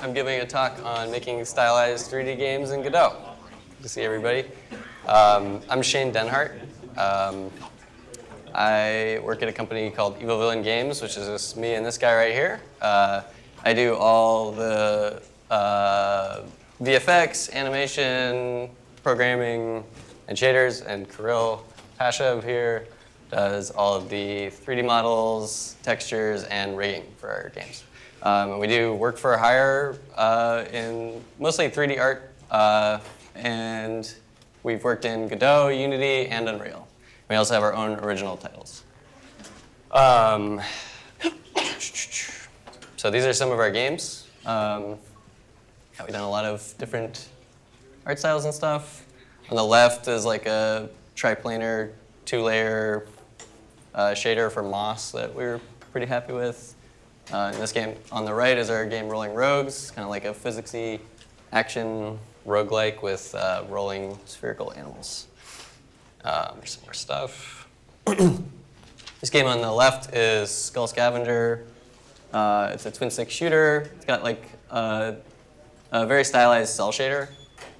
I'm giving a talk on making stylized 3D games in Godot. Good to see everybody. I'm Shane Denhardt. I work at a company called Evil Villain Games, which is just me and this guy right here. I do all the VFX, animation, programming, and shaders, and Kiril Pashev here does all of the 3D models, textures, and rigging for our games. We do work for hire in mostly 3D art, and we've worked in Godot, Unity, and Unreal. We also have our own original titles. So these are some of our games. We've done a lot of different art styles and stuff. On the left is like a triplanar, two-layer shader for Moss that we were pretty happy with. In this game, on the right is our game Rolling Rogues, kind of like a physicsy action roguelike with rolling spherical animals. There's some more stuff. This game on the left is Skull Scavenger. It's a twin-stick shooter. It's got like a very stylized cell shader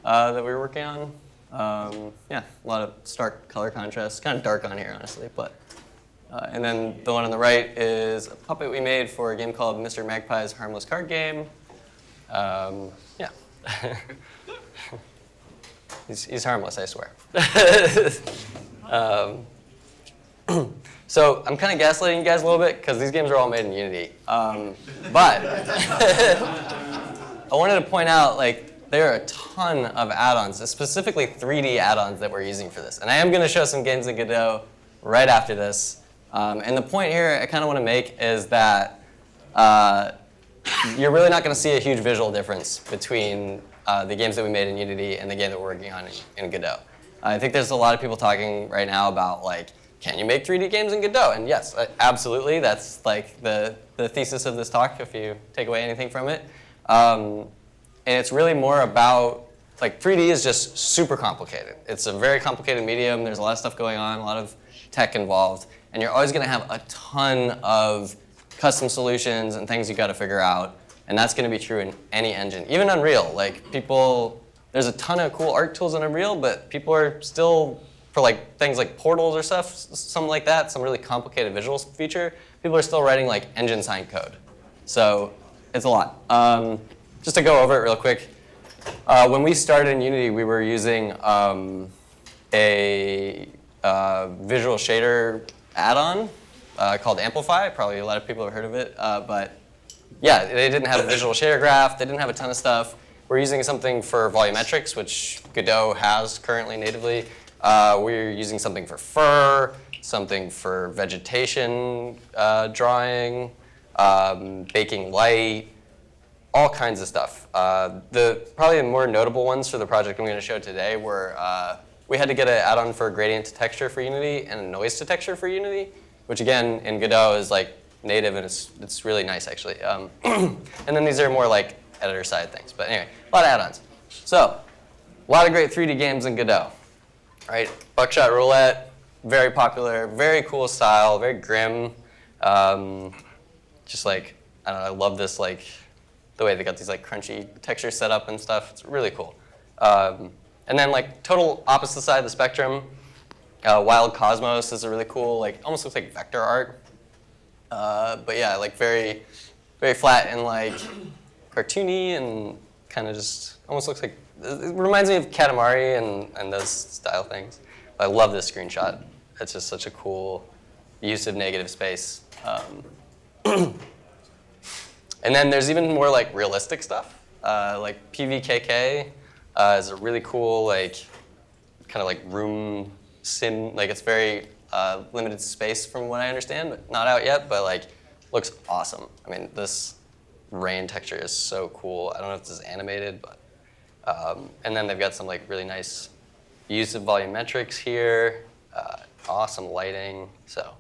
that we were working on. Yeah, a lot of stark color contrast. Kind of dark on here, honestly, but. And then the one on the right is a puppet we made for a game called Mr. Magpie's Harmless Card Game. Yeah. He's harmless, I swear. So I'm kind of gaslighting you guys a little bit because these games are all made in Unity. But I wanted to point out, like, there are a ton of add-ons, specifically 3D add-ons that we're using for this. And I am going to show some games in Godot right after this. And the point here I kind of want to make is that you're really not going to see a huge visual difference between the games that we made in Unity and the game that we're working on in Godot. I think there's a lot of people talking right now about, like, can you make 3D games in Godot? And yes, absolutely. That's like the thesis of this talk, if you take away anything from it. And it's really more about, like, 3D is just super complicated. It's a very complicated medium. There's a lot of stuff going on, a lot of tech involved. And you're always going to have a ton of custom solutions and things you got to figure out. And that's going to be true in any engine, even Unreal. Like, there's a ton of cool art tools in Unreal, but people are still, for like things like portals or stuff, something like that, some really complicated visual feature, people are still writing like engine sign code. So it's a lot. Just to go over it real quick, when we started in Unity, we were using a visual shader add-on called Amplify. Probably a lot of people have heard of it. But yeah, they didn't have a visual shader graph. They didn't have a ton of stuff. We're using something for volumetrics, which Godot has currently natively. We're using something for fur, something for vegetation drawing, baking light, all kinds of stuff. Probably the more notable ones for the project I'm going to show today were we had to get an add-on for gradient to texture for Unity and a noise to texture for Unity, which again in Godot is like native and it's really nice actually. And then these are more like editor side things. But anyway, a lot of add-ons. So a lot of great 3D games in Godot. Right? Buckshot Roulette, very popular, very cool style, very grim. Just like, I don't know, I love this, like, the way they got these like crunchy textures set up and stuff. It's really cool. And then like total opposite side of the spectrum, Wild Cosmos is a really cool, like almost looks like vector art. But yeah, like very, very flat and like cartoony and kind of just almost looks like, it reminds me of Katamari and those style things. I love this screenshot. It's just such a cool use of negative space. And then there's even more like realistic stuff. Like PVKK is a really cool like kind of like room sim. Like it's very limited space from what I understand, but not out yet. But like looks awesome. I mean, this rain texture is so cool. I don't know if this is animated, but. And then they've got some like really nice use of volumetrics here, awesome lighting. So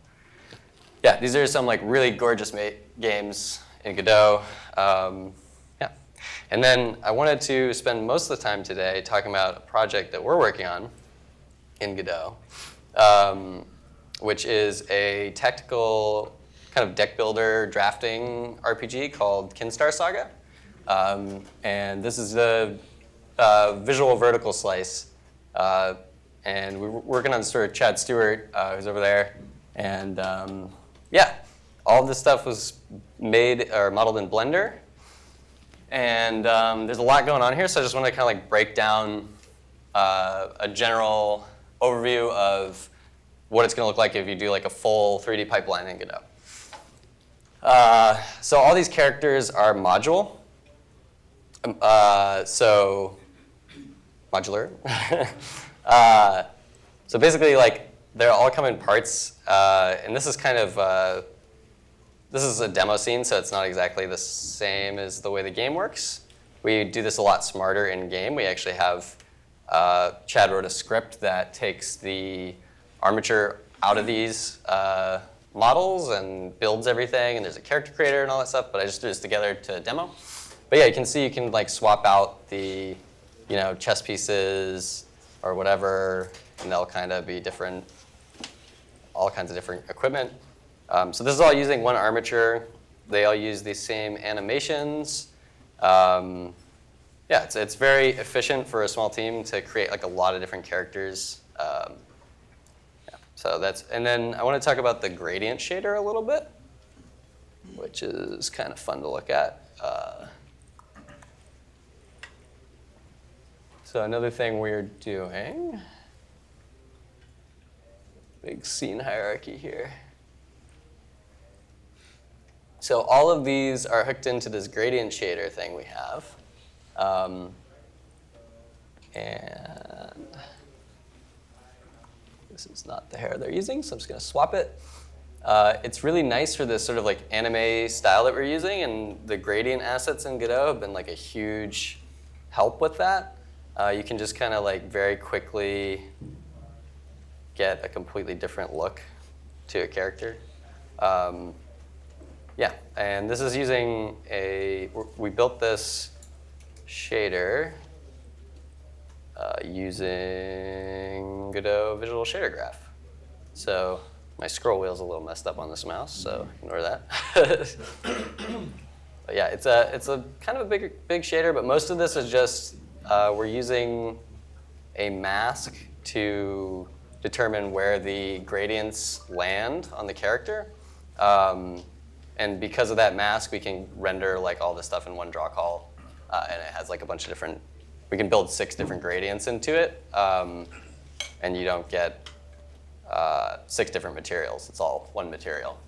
yeah, these are some like really gorgeous games in Godot. Yeah, and then I wanted to spend most of the time today talking about a project that we're working on in Godot, which is a tactical kind of deck builder drafting RPG called Kinstar Saga. And this is the visual vertical slice. And we're working on sort of Chad Stewart, who's over there. And yeah, all of this stuff was made or modeled in Blender. And there's a lot going on here, so I just want to kind of like break down a general overview of what it's going to look like if you do like a full 3D pipeline in Godot. So all these characters are module. So modular. So basically, like they're all come in parts, and this is kind of this is a demo scene, so it's not exactly the same as the way the game works. We do this a lot smarter in game. We actually have Chad wrote a script that takes the armature out of these models and builds everything, and there's a character creator and all that stuff, but I just threw this together to demo. But yeah, you can see you can like swap out the chess pieces or whatever, and they'll kind of be different, all kinds of different equipment. So this is all using one armature. They all use the same animations. Yeah, it's very efficient for a small team to create like a lot of different characters. So that's, and then I want to talk about the gradient shader a little bit, which is kind of fun to look at. So another thing we're doing, big scene hierarchy here. So all of these are hooked into this gradient shader thing we have. And this is not the hair they're using, so I'm just going to swap it. It's really nice for this sort of like anime style that we're using, and the gradient assets in Godot have been like a huge help with that. You can just kind of like very quickly get a completely different look to a character. Yeah, and this is using we built this shader using Godot Visual Shader Graph. So my scroll wheel's a little messed up on this mouse, so ignore that. But yeah, it's a kind of a big shader, but most of this is just we're using a mask to determine where the gradients land on the character. And because of that mask, we can render like all this stuff in one draw call, and it has like a bunch of different. We can build 6 different gradients into it, and you don't get 6 different materials. It's all one material.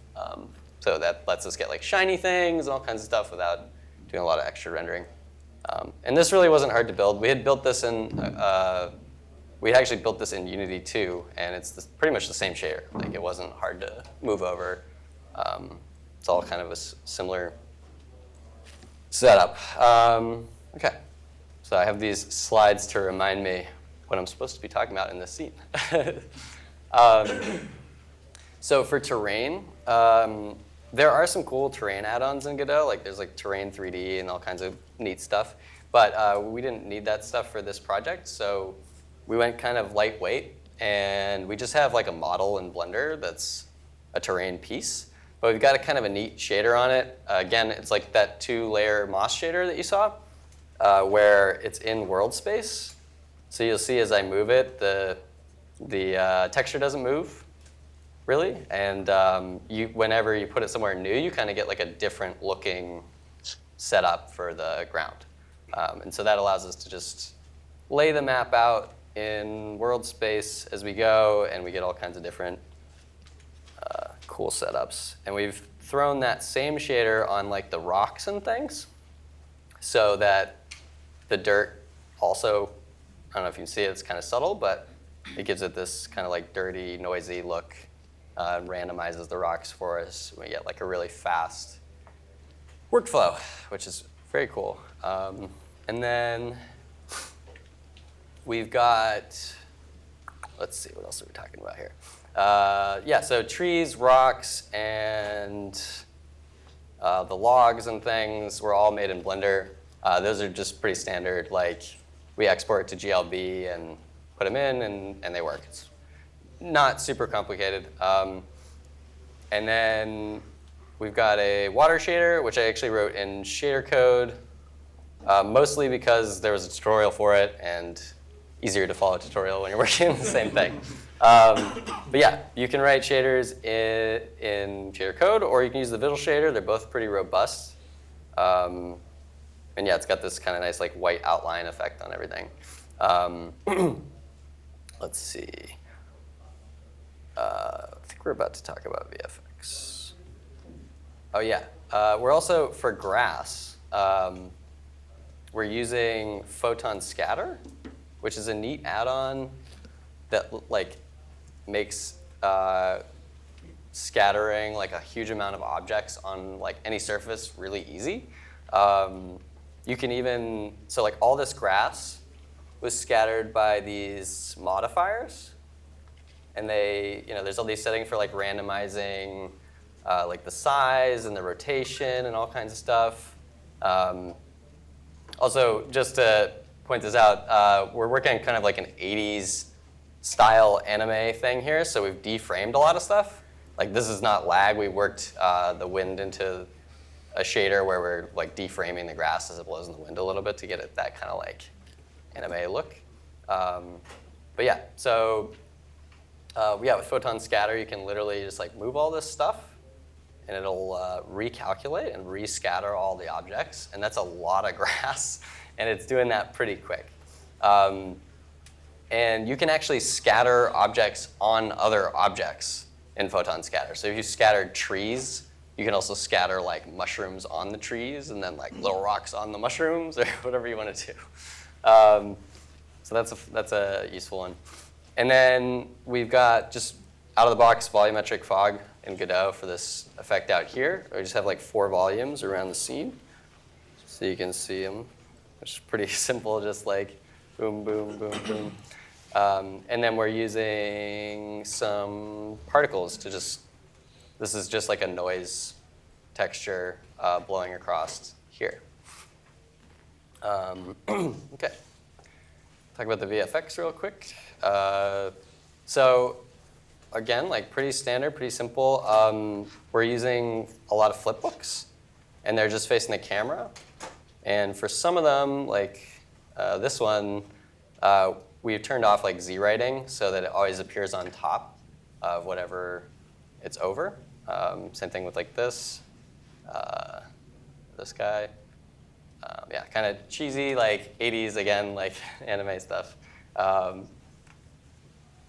So that lets us get like shiny things and all kinds of stuff without doing a lot of extra rendering. And this really wasn't hard to build. We had built this in. We actually built this in Unity 2, and it's pretty much the same shader. Like it wasn't hard to move over. It's all kind of a similar setup. Okay, so I have these slides to remind me what I'm supposed to be talking about in this scene. So for terrain, there are some cool terrain add-ons in Godot. Like there's like Terrain 3D and all kinds of neat stuff. But we didn't need that stuff for this project, so we went kind of lightweight, and we just have like a model in Blender that's a terrain piece. But we've got a kind of a neat shader on it. Again, it's like that 2-layer moss shader that you saw, where it's in world space. So you'll see as I move it, the texture doesn't move, really. And whenever you put it somewhere new, you kind of get like a different looking setup for the ground. And so that allows us to just lay the map out in world space as we go, and we get all kinds of different cool setups. And we've thrown that same shader on like the rocks and things, so that the dirt also, I don't know if you can see it, it's kind of subtle, but it gives it this kind of like dirty, noisy look, randomizes the rocks for us. We get like a really fast workflow, which is very cool. And then we've got, let's see, what else are we talking about here? Yeah, so trees, rocks, and the logs and things were all made in Blender. Those are just pretty standard. Like we export to GLB and put them in, and they work. It's not super complicated. And then we've got a water shader, which I actually wrote in shader code. mostly because there was a tutorial for it and easier to follow a tutorial when you're working on the same thing. But yeah, you can write shaders in shader code, or you can use the visual shader. They're both pretty robust. And yeah, it's got this kind of nice like white outline effect on everything. Let's see. I think we're about to talk about VFX. Oh yeah, we're also, for grass, we're using photon scatter, which is a neat add-on that like makes scattering like a huge amount of objects on like any surface really easy. You can even, so like all this grass was scattered by these modifiers, and they, there's all these settings for like randomizing like the size and the rotation and all kinds of stuff. Also, just to point this out, we're working on kind of like an 80s style anime thing here, so we've deframed a lot of stuff. Like this is not lag. We worked the wind into a shader where we're like deframing the grass as it blows in the wind a little bit to get it that kind of like anime look. But yeah, so yeah, with photon scatter, you can literally just like move all this stuff, and it'll recalculate and rescatter all the objects, and that's a lot of grass, and it's doing that pretty quick. And you can actually scatter objects on other objects in photon scatter. So if you scattered trees, you can also scatter like mushrooms on the trees, and then like little rocks on the mushrooms, or whatever you want to do. So that's a useful one. And then we've got just out of the box volumetric fog in Godot for this effect out here. We just have like 4 volumes around the scene, so you can see them, which is pretty simple, just like boom, boom, boom, boom. And then we're using some particles to just, this is just like a noise texture blowing across here. Okay. Talk about the VFX real quick. So again, like pretty standard, pretty simple. We're using a lot of flipbooks, and they're just facing the camera. And for some of them, like this one, we've turned off like Z-writing so that it always appears on top of whatever it's over. Same thing with like this guy. Yeah, kind of cheesy, like 80s again, like anime stuff.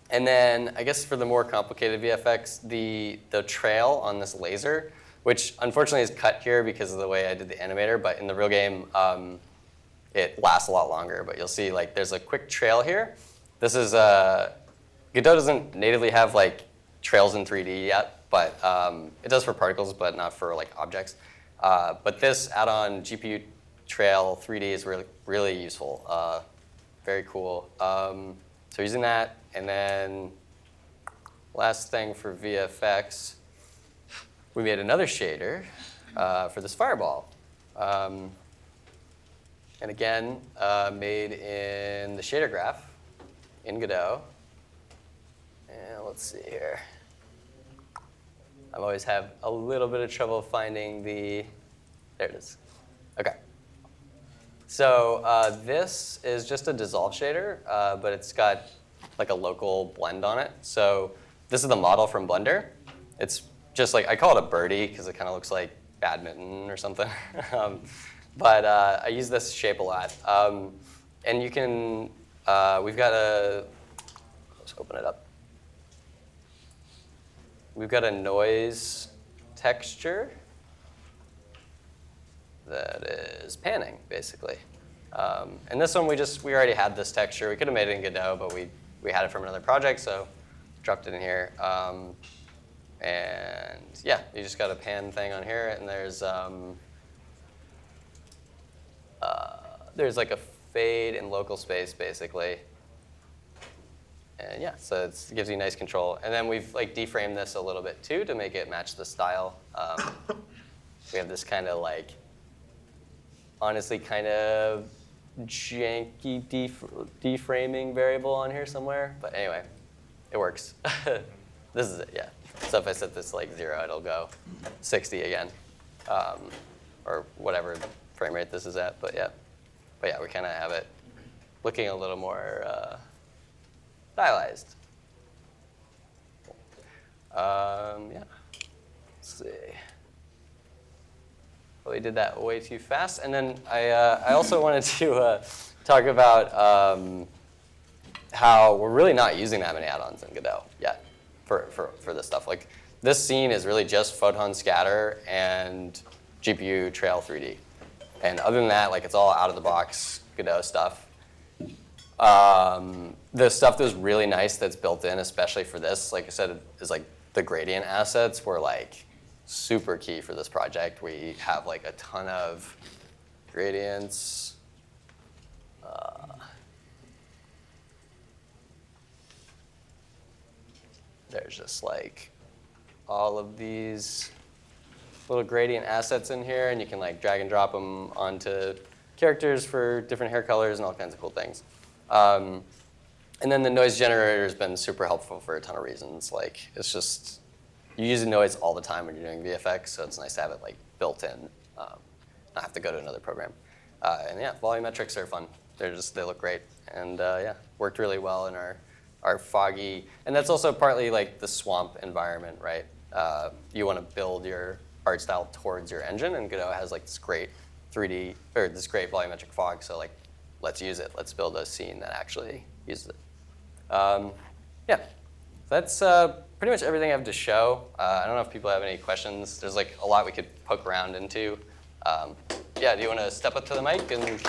And then I guess for the more complicated VFX, the trail on this laser, which unfortunately is cut here because of the way I did the animator, but in the real game, it lasts a lot longer. But you'll see like there's a quick trail here. This is, Godot doesn't natively have like trails in 3D yet, but it does for particles, but not for like objects. But this add-on GPU trail 3D is really, really useful. Very cool. So using that, and then last thing for VFX, we made another shader for this fireball. And again, made in the shader graph in Godot. And let's see here. I always have a little bit of trouble finding the, there it is. Okay. So this is just a dissolve shader, but it's got like a local blend on it. So this is the model from Blender. It's just like, I call it a birdie because it kind of looks like badminton or something. But I use this shape a lot. And you can, we've got a, let's open it up. We've got a noise texture that is panning, basically. And this one, we already had this texture. We could have made it in Godot, but we had it from another project, so dropped it in here. And yeah, you just got a pan thing on here, and there's like a fade in local space, basically. And yeah, so it gives you nice control. And then we've like deframed this a little bit too to make it match the style. We have this kind of like, honestly, kind of janky deframing variable on here somewhere. But anyway, it works. This is it, yeah. So if I set this like 0, it'll go 60 again, or whatever frame rate this is at, but yeah. But yeah, we kind of have it looking a little more stylized. Yeah, let's see. Well, we did that way too fast. And then I also wanted to talk about how we're really not using that many add-ons in Godot yet for this stuff. Like this scene is really just photon scatter and GPU trail 3D. And other than that, like it's all out of the box Godot stuff. The stuff that's really nice that's built in, especially for this, like I said, is like the gradient assets were like super key for this project. We have like a ton of gradients. There's just like all of these little gradient assets in here, and you can like drag and drop them onto characters for different hair colors and all kinds of cool things. And then the noise generator has been super helpful for a ton of reasons. Like it's just, you use noise all the time when you're doing VFX, so it's nice to have it like built in, not have to go to another program. And yeah, volumetrics are fun. They look great. And yeah, worked really well in our foggy, and that's also partly like the swamp environment, right? You want to build your art style towards your engine, and Godot has like this great 3D, or this great volumetric fog, so like, let's use it. Let's build a scene that actually uses it. Yeah, that's pretty much everything I have to show. I don't know if people have any questions. There's like a lot we could poke around into. Yeah, do you want to step up to the mic and?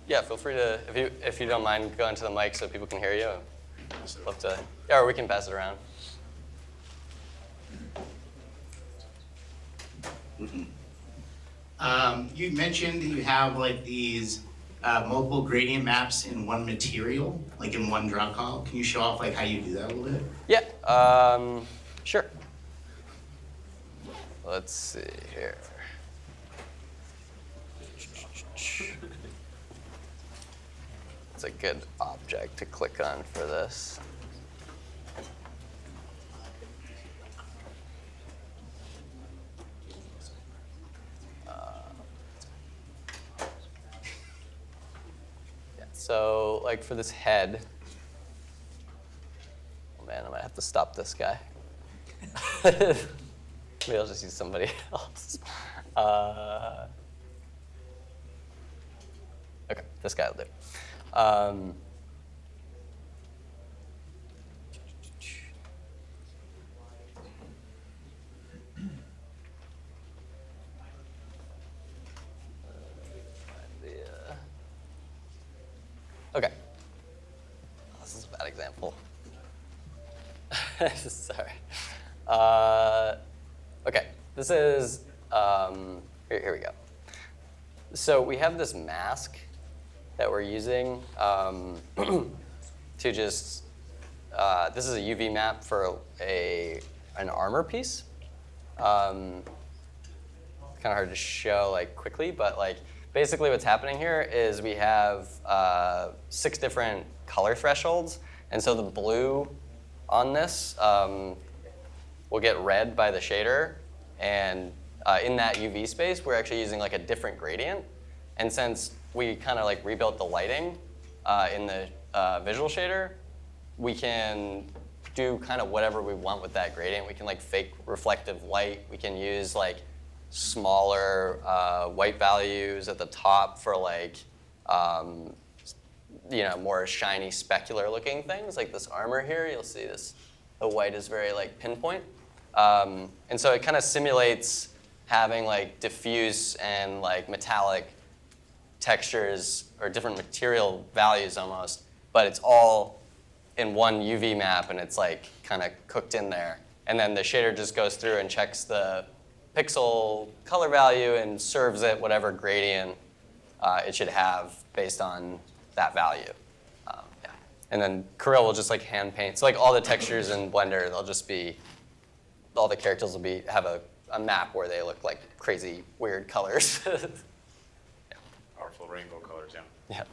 Yeah, feel free to, if you don't mind, going to the mic so people can hear you. I'd love to, yeah, or we can pass it around. You mentioned that you have like these multiple gradient maps in one material, like in one draw call. Can you show off like how you do that a little bit? Yeah, sure. Let's see here. It's a good object to click on for this. Yeah, so like for this head, oh man, I might have to stop this guy. Maybe I'll just use somebody else. Okay, this guy will do. Okay. This is a bad example. Sorry. Okay, this is, here we go. So we have this mask that we're using to just, this is a UV map for an armor piece. It's kind of hard to show like quickly, but like basically what's happening here is we have 6 different color thresholds, and so the blue on this will get red by the shader, and in that UV space, we're actually using like a different gradient. And since we kind of like rebuilt the lighting in the visual shader, we can do kind of whatever we want with that gradient. We can like fake reflective light. We can use like smaller white values at the top for like more shiny specular looking things like this armor here. You'll see this, the white is very like pinpoint. And so it kind of simulates having like diffuse and like metallic textures or different material values almost, but it's all in one UV map and it's like kind of cooked in there. And then the shader just goes through and checks the pixel color value and serves it whatever gradient it should have based on that value. Yeah. And then Kiril will just like hand paint. So like all the textures in Blender, they'll just be, all the characters will have a map where they look like crazy, weird colors. Powerful rainbow colors, yeah. Yeah.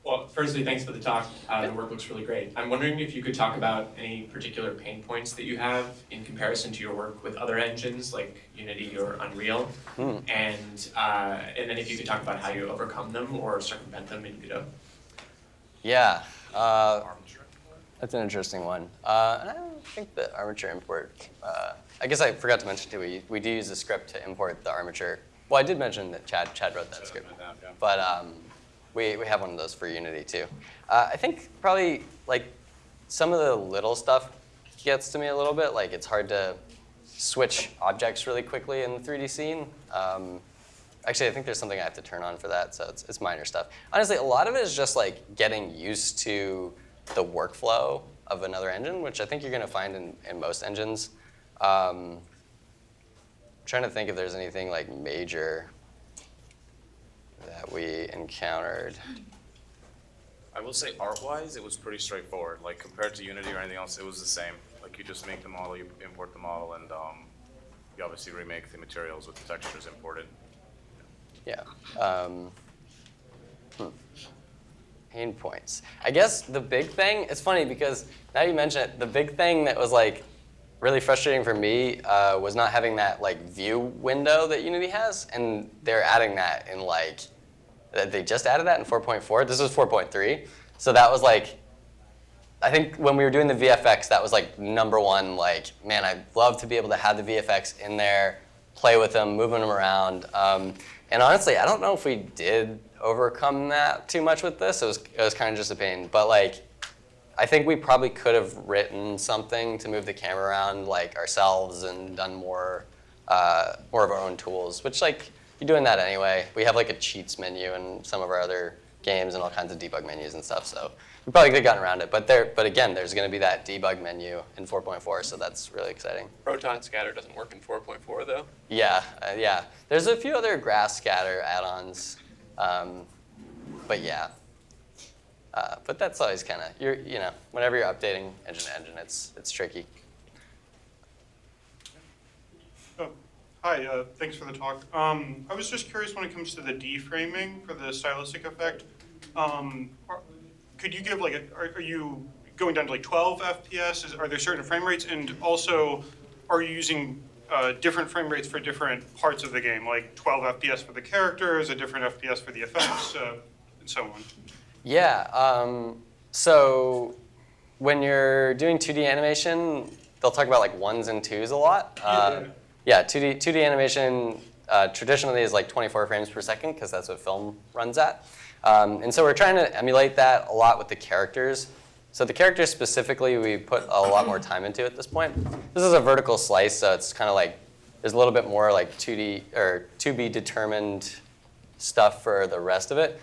Well, firstly, thanks for the talk. The work looks really great. I'm wondering if you could talk about any particular pain points that you have in comparison to your work with other engines like Unity or Unreal, and then if you could talk about how you overcome them or circumvent them in Godot. Yeah, that's an interesting one. I don't think the armature import. I guess I forgot to mention too. We do use a script to import the armature. Well, I did mention that Chad wrote that script, but we have one of those for Unity too. I think probably like some of the little stuff gets to me a little bit. Like it's hard to switch objects really quickly in the 3D scene. Actually, I think there's something I have to turn on for that, so it's minor stuff. Honestly, a lot of it is just like getting used to the workflow of another engine, which I think you're going to find in most engines. Trying to think if there's anything like major that we encountered. I will say art-wise, it was pretty straightforward. Like compared to Unity or anything else, it was the same. Like you just make the model, you import the model, and you obviously remake the materials with the textures imported. Yeah. Pain points. I guess the big thing, it's funny because now you mention it, the big thing that was like really frustrating for me was not having that like view window that Unity has, and they're adding that in like, they just added that in 4.4. This was 4.3. So that was like, I think when we were doing the VFX, that was like number one, like, man, I'd love to be able to have the VFX in there, play with them, moving them around. And honestly, I don't know if we did overcome that too much with this. It was kind of just a pain. But like, I think we probably could have written something to move the camera around like ourselves and done more of our own tools, which like, you're doing that anyway. We have like a cheats menu in some of our other games and all kinds of debug menus and stuff. So we probably could have gotten around it. But again, there's going to be that debug menu in 4.4, so that's really exciting. Proton scatter doesn't work in 4.4 though. Yeah, yeah. There's a few other grass scatter add-ons, but yeah. But that's always kind of whenever you're updating engine to engine, it's tricky. Oh, hi, thanks for the talk. I was just curious when it comes to the deframing for the stylistic effect. Could you give like are you going down to like 12 FPS? Are there certain frame rates? And also, are you using different frame rates for different parts of the game, like 12 FPS for the characters, a different FPS for the effects, and so on? Yeah, so when you're doing 2D animation, they'll talk about like ones and twos a lot. Yeah, 2D animation traditionally is like 24 frames per second because that's what film runs at. And so we're trying to emulate that a lot with the characters. So the characters specifically, we put a lot more time into at this point. This is a vertical slice, so it's kind of like, there's a little bit more like 2D or to be determined stuff for the rest of it.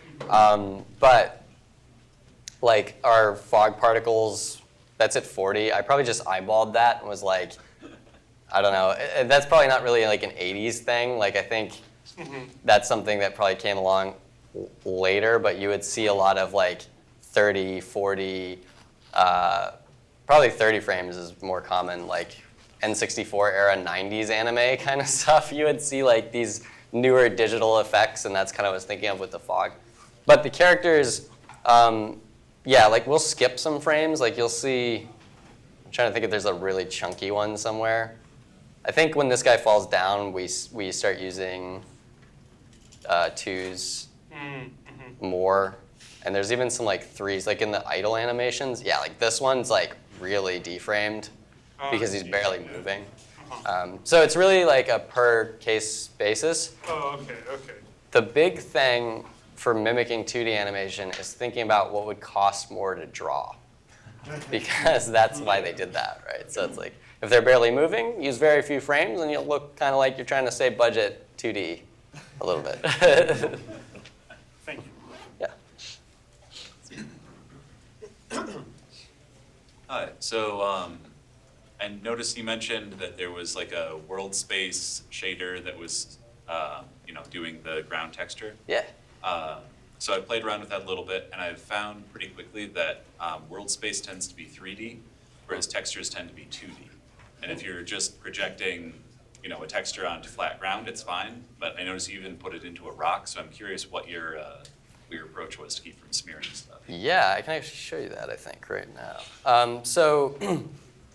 But like our fog particles, that's at 40. I probably just eyeballed that and was like, I don't know. That's probably not really like an 80s thing. Like I think that's something that probably came along later, but you would see a lot of like 30, 40, probably 30 frames is more common, like N64 era 90s anime kind of stuff. You would see like these newer digital effects, and that's kind of what I was thinking of with the fog. But the characters, yeah, like we'll skip some frames. Like you'll see, I'm trying to think if there's a really chunky one somewhere. I think when this guy falls down, we start using twos more. And there's even some like threes, like in the idle animations. Yeah, like this one's like really deframed because he's barely moving. So it's really like a per case basis. Oh, okay, okay. The big thing for mimicking 2D animation is thinking about what would cost more to draw. Because that's why they did that, right? So it's like, if they're barely moving, use very few frames and you'll look kind of like you're trying to save budget 2D a little bit. Thank you. Yeah. Hi. So I noticed you mentioned that there was like a world space shader that was, doing the ground texture. Yeah. So I played around with that a little bit, and I've found pretty quickly that world space tends to be 3D, whereas textures tend to be 2D. And if you're just projecting, a texture onto flat ground, it's fine. But I noticed you even put it into a rock, so I'm curious what your your approach was to keep from smearing stuff. Yeah, I can actually show you that, I think, right now. So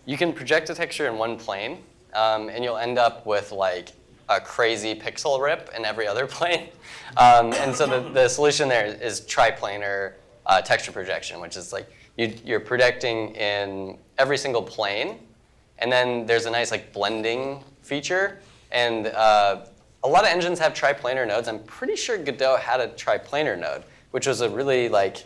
you can project a texture in one plane, and you'll end up with like a crazy pixel rip in every other plane. And so the solution there is triplanar texture projection, which is like you're projecting in every single plane, and then there's a nice like blending feature. And a lot of engines have triplanar nodes. I'm pretty sure Godot had a triplanar node, which was a really like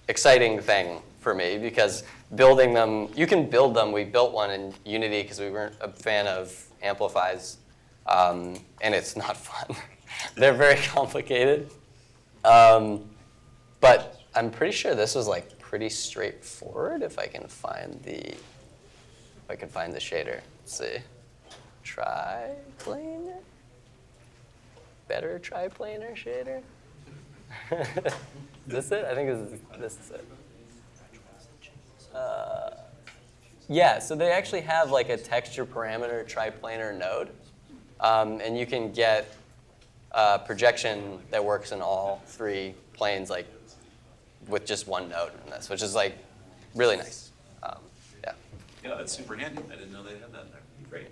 exciting thing for me because building them, you can build them. We built one in Unity because we weren't a fan of amplifies, and it's not fun. They're very complicated. But I'm pretty sure this was like pretty straightforward if I can find the shader. Let's see. Triplanar? Better triplanar shader? Is this it? I think this is it. Yeah, so they actually have like a texture parameter triplanar node. And you can get projection that works in all three planes like with just one node in this, which is like really nice. Yeah. Yeah, that's super handy. I didn't know they had that there. Great.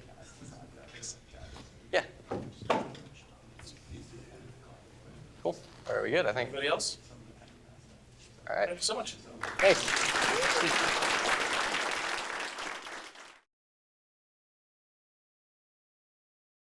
Thanks. Yeah. Cool. Are we good? I think. Anybody else? All right. Thank you so much. Thanks.